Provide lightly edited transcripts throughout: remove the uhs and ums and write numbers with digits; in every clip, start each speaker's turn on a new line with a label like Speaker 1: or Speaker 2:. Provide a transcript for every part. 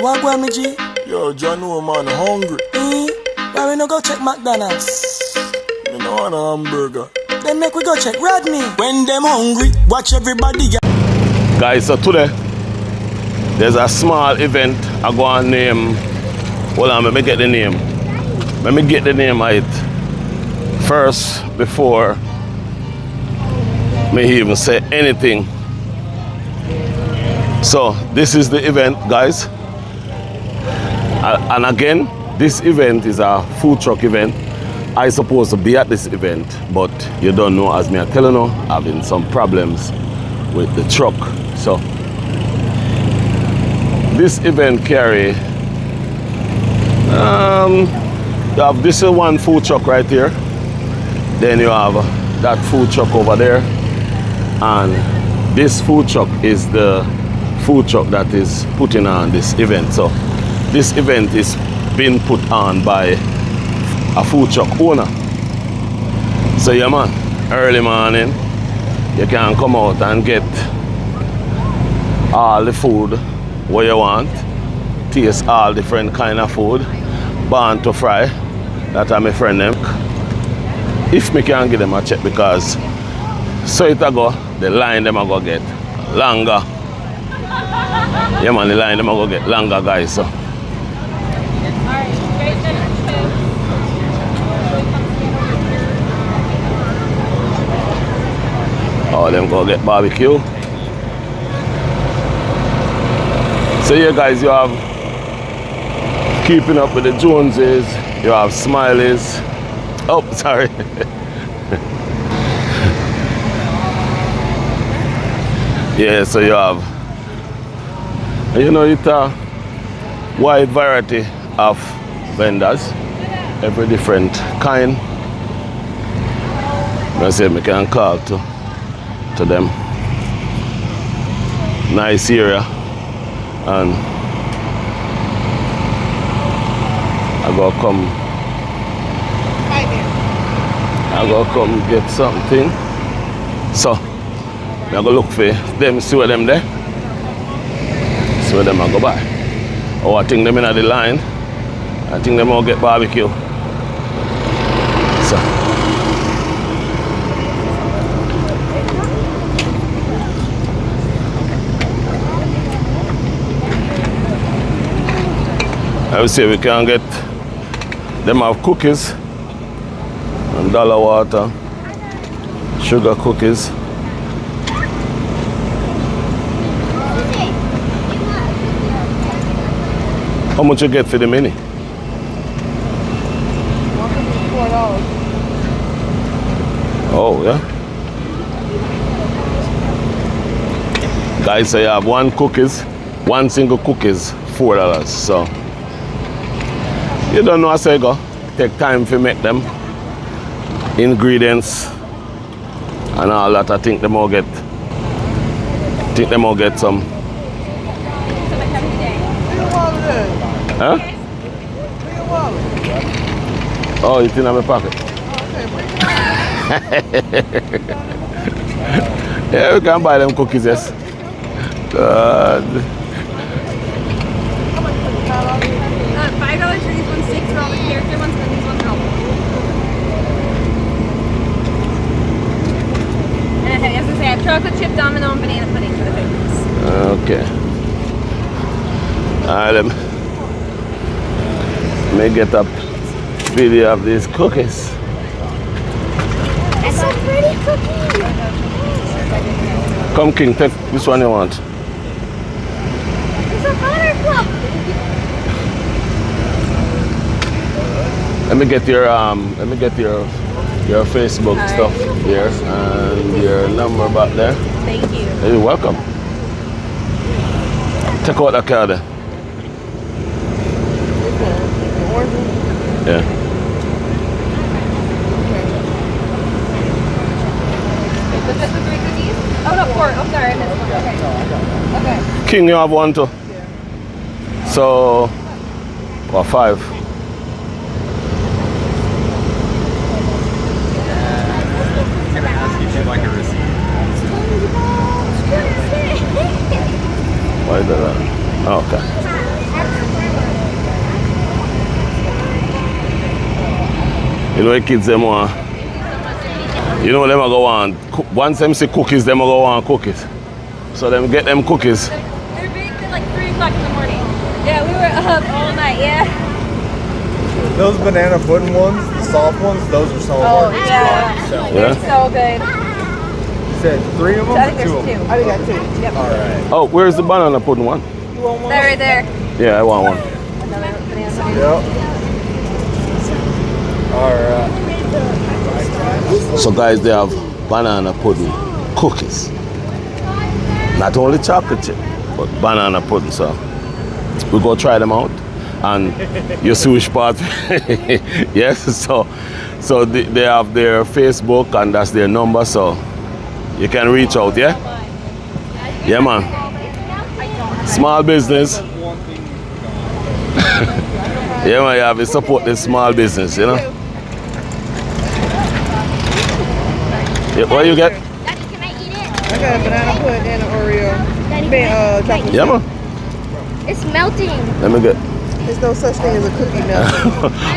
Speaker 1: What go me G?
Speaker 2: Yo, John, no man, hungry.
Speaker 1: Why we no go check McDonald's?
Speaker 2: Me no want a hamburger.
Speaker 1: Then make we go check Rodney. When them hungry, watch everybody.
Speaker 3: Guys, so today there's a small event I go and name. Hold on, let me get the name. Let me get the name of it first before me even say anything. So this is the event, guys. And again, this event is a food truck event. I supposed to be at this event, but you don't know, as me I tell you now, having some problems with the truck. So this event carry you have this one food truck right here, then you have that food truck over there, and this food truck is the food truck that is putting on this event. So this event is being put on by a food truck owner. So yeah man, early morning you can come out and get all the food what you want, taste all different kind of food, born to fry, that are my friend them. If me can give them a check, because so it a go, the line them a go get longer. Yeah man, the line them a go get longer, guys. So all them go get barbecue. So here guys, you have Keeping Up with the Joneses, you have Smileys. Oh, sorry. Yeah, so you have, you know, it's a wide variety of vendors, every different kind. I say I can call to them. Nice area, and I gotta come get something. So I go look for them, see where them there. See where them I go by. Oh, I think them in the line. I think them all get barbecue. So I will say we can get them have cookies and dollar water, sugar cookies. How much you get for the mini?
Speaker 4: $4.
Speaker 3: Oh yeah. Guys, so you have one single cookies, $4. So you don't know, I say go. Take time to make them. Ingredients and all that. I think them all get some. Huh? Oh, it's in my pocket. Yeah, we can buy them cookies, yes. God.
Speaker 4: $5 for these ones, $6 for all the character ones, and these ones are all. And as I say, I have chocolate chip domino and banana pudding for the favorites.
Speaker 3: Okay. Alright, let me get up video of these cookies.
Speaker 4: It's a pretty cookie.
Speaker 3: Come King, take which one you want.
Speaker 4: It's a buttercup.
Speaker 3: Let me get your Facebook stuff here and your number back there.
Speaker 4: Thank you.
Speaker 3: You're welcome. Take out that card there. Yeah.
Speaker 4: Was that the 3 cookies? Oh no, 4. Oh sorry, I missed one. Okay. Okay.
Speaker 3: King, you have one too. So, or 5.
Speaker 5: Can I ask if you'd like a receipt?
Speaker 3: Why is that? Oh, okay. You know the kids them want. You know them a go on. Once them see cookies, them a go on cookies. So them get them cookies.
Speaker 4: They're baked at like 3 o'clock in the morning. Yeah, we were up all night, yeah.
Speaker 5: Those banana pudding ones, the soft ones, those are so hard.
Speaker 4: Yeah. They're so good.
Speaker 5: You said 3 of them
Speaker 4: I think
Speaker 5: or
Speaker 4: there's
Speaker 5: 2 of them?
Speaker 4: 2.
Speaker 6: I think I got 2.
Speaker 4: Yep.
Speaker 5: Alright.
Speaker 3: Oh, where's the banana pudding one?
Speaker 6: You want one?
Speaker 4: They're right there.
Speaker 3: Yeah, I want one.
Speaker 4: Another banana pudding.
Speaker 5: Yep. Alright.
Speaker 3: So guys, they have banana pudding cookies. Not only chocolate chip, but banana pudding. So we go try them out. And you see which part. Yes, so they have their Facebook and that's their number, so you can reach out, yeah? Yeah, man. Small business. Yeah, man, you have to support the small business, you know? Yeah, what you get?
Speaker 6: I got a banana pudding and an Oreo. Chocolate.
Speaker 3: Yeah, man.
Speaker 7: It's melting.
Speaker 3: Let me get.
Speaker 6: There's no such thing as a cookie melt.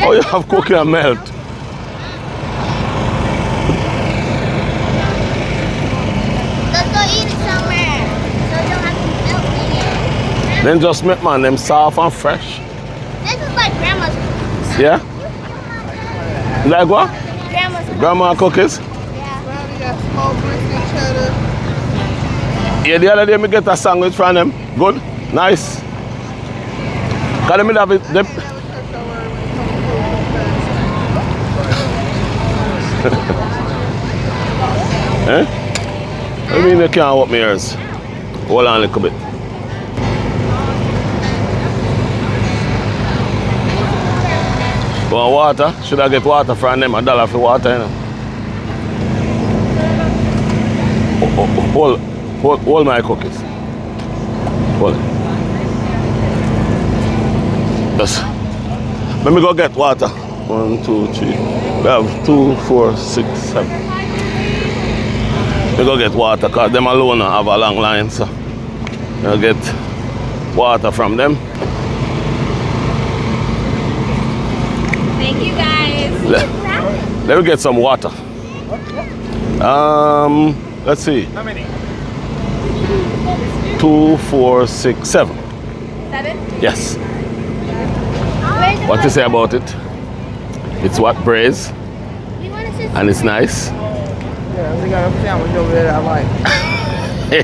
Speaker 3: Oh, you have cookie and melt.
Speaker 7: Let's go eat it somewhere. So you don't have to melt it.
Speaker 3: Then just make man them soft and fresh.
Speaker 7: This is like grandma's cookies.
Speaker 3: Yeah? Like what?
Speaker 7: Grandma's cookies.
Speaker 3: Grandma cookies?
Speaker 7: Yeah.
Speaker 6: We got small brisket cheddar.
Speaker 3: Yeah, the other day me get a sandwich from them. Good? Nice. Cause them have it. Them... Eh? I mean they can't open my ears. Hold on a little bit. Want water? Should I get water from them? $1 for water, you know. Hold my cookies. Hold it. Yes. Let me go get water. 1, 2, 3. We have 2, 4, 6, 7. We go get water because them alone have a long line, so I'll get water from them.
Speaker 4: Thank you guys.
Speaker 3: Let me get some water. Let's see.
Speaker 5: How many?
Speaker 3: 2, 4, 6, 7.
Speaker 4: 7?
Speaker 3: Yes. What you say about it? It's what braised
Speaker 7: We want to sit
Speaker 3: and it's nice.
Speaker 6: Yeah, we got a sandwich over there that I like.
Speaker 7: I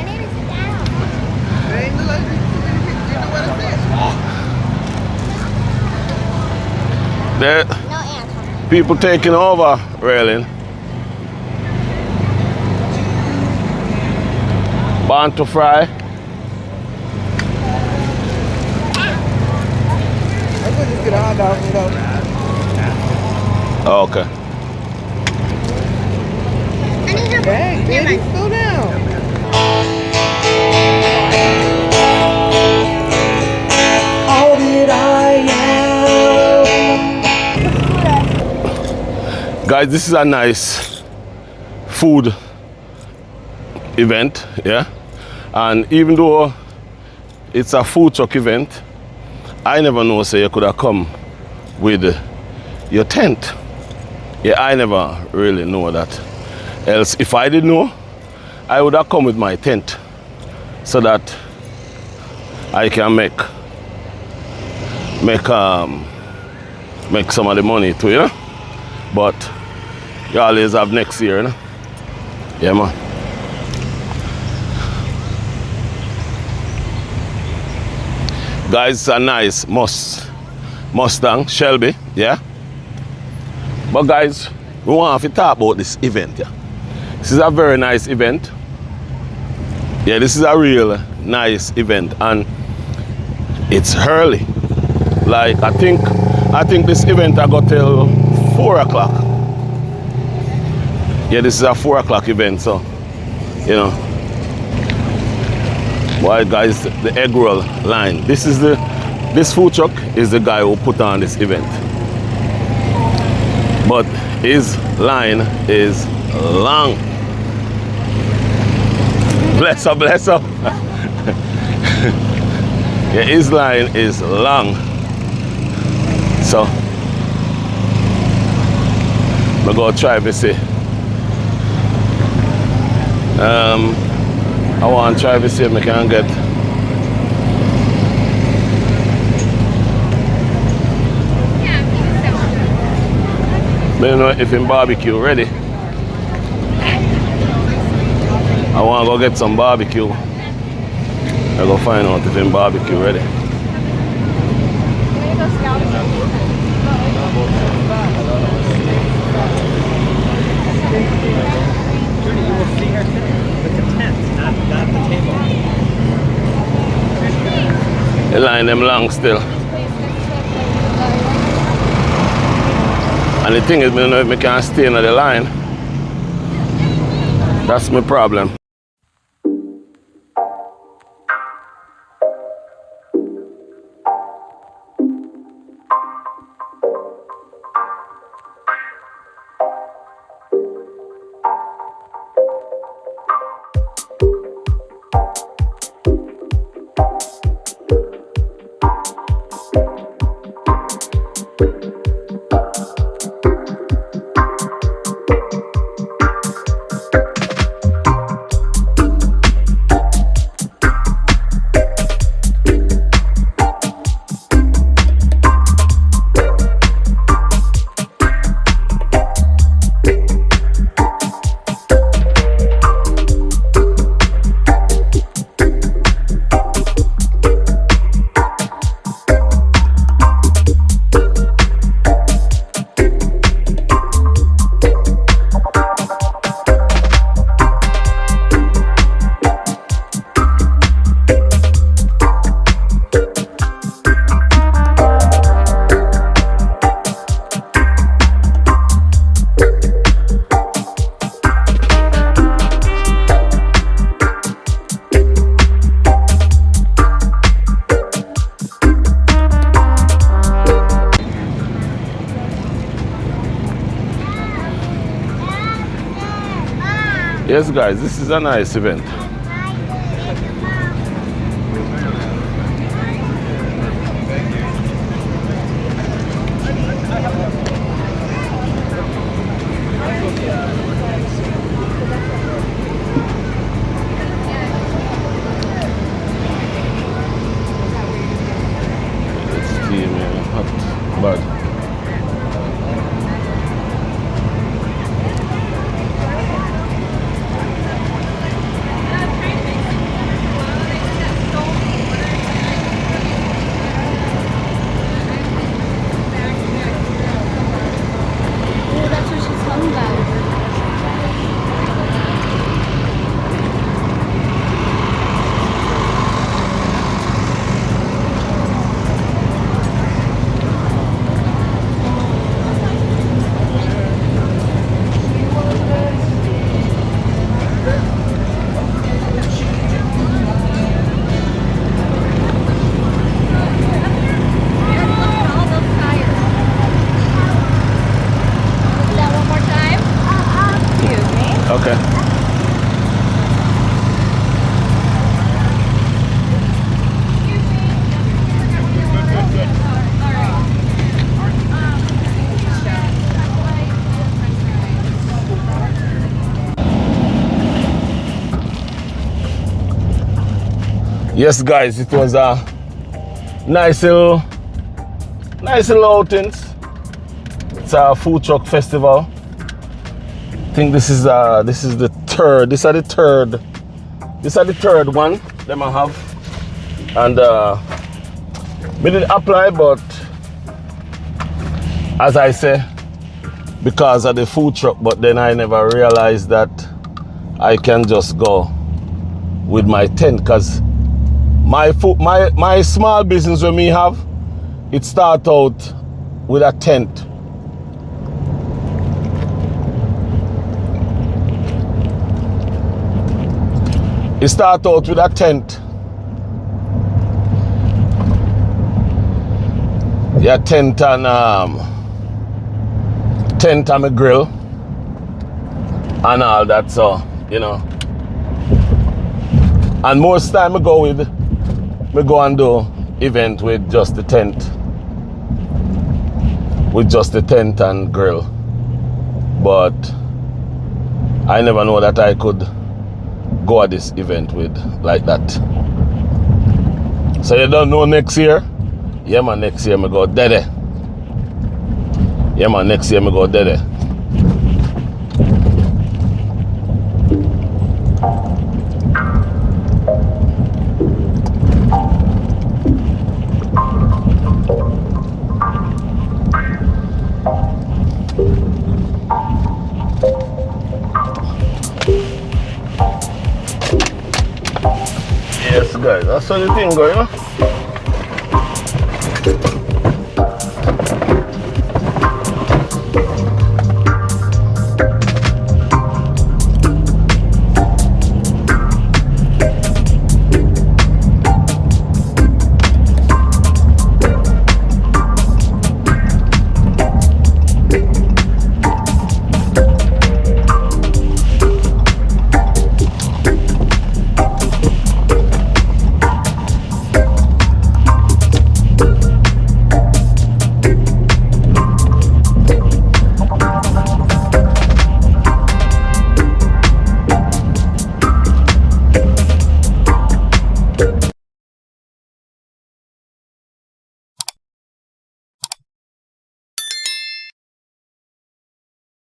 Speaker 7: need to sit down.
Speaker 6: It ain't look like you know what it is.
Speaker 3: There
Speaker 7: No answer.
Speaker 3: people taking over railing. Born to fry.
Speaker 6: I could just get a hot dog and go.
Speaker 3: Oh, okay.
Speaker 7: I need to.
Speaker 6: Dang,
Speaker 7: Never
Speaker 6: baby,
Speaker 7: mind.
Speaker 6: slow down. All that I am.
Speaker 3: Guys, this is a nice food event, yeah? And even though it's a food truck event, I never know, say you could have come with your tent. Yeah, I never really know that. Else, if I did know, I would have come with my tent so that I can make some of the money too, you know? But you always have next year, you know? Yeah, man. Guys, it's a nice Mustang Shelby, yeah? But guys, we want to talk about this event, yeah? This is a very nice event. Yeah, this is a real nice event and it's early. Like I think this event I got till 4 o'clock. Yeah, this is a 4 o'clock event, so you know. Why guys, the egg roll line. This food truck is the guy who put on this event. But his line is long. Bless up, bless up. Yeah, his line is long. So I go try to see. I want to try to see if I can get I don't know if in barbecue ready. I want to go get some barbecue. I go find out if in barbecue ready. The line them long still. And the thing is, I don't know if I can stay in the line. That's my problem. Yes guys, this is a nice event. It's steamy and hot, but
Speaker 7: That's what she's talking about.
Speaker 3: okay. Yes guys, it was a nice little outings. It's a food truck festival. I think this is the third. This is the third one them I have, and we did apply, but as I say, because of the food truck. But then I never realized that I can just go with my tent, because my small business when me have, it start out with a tent. It start out with a tent. Yeah, tent and a grill and all that, so you know. And most time I go and do event with just the tent. with just the tent and grill. But I never know that I could go at this event with like that. So you don't know next year? Yeah man, next year me go Dede. Yeah man, next year me go Dede. Yes guys, that's how the thing go, you know?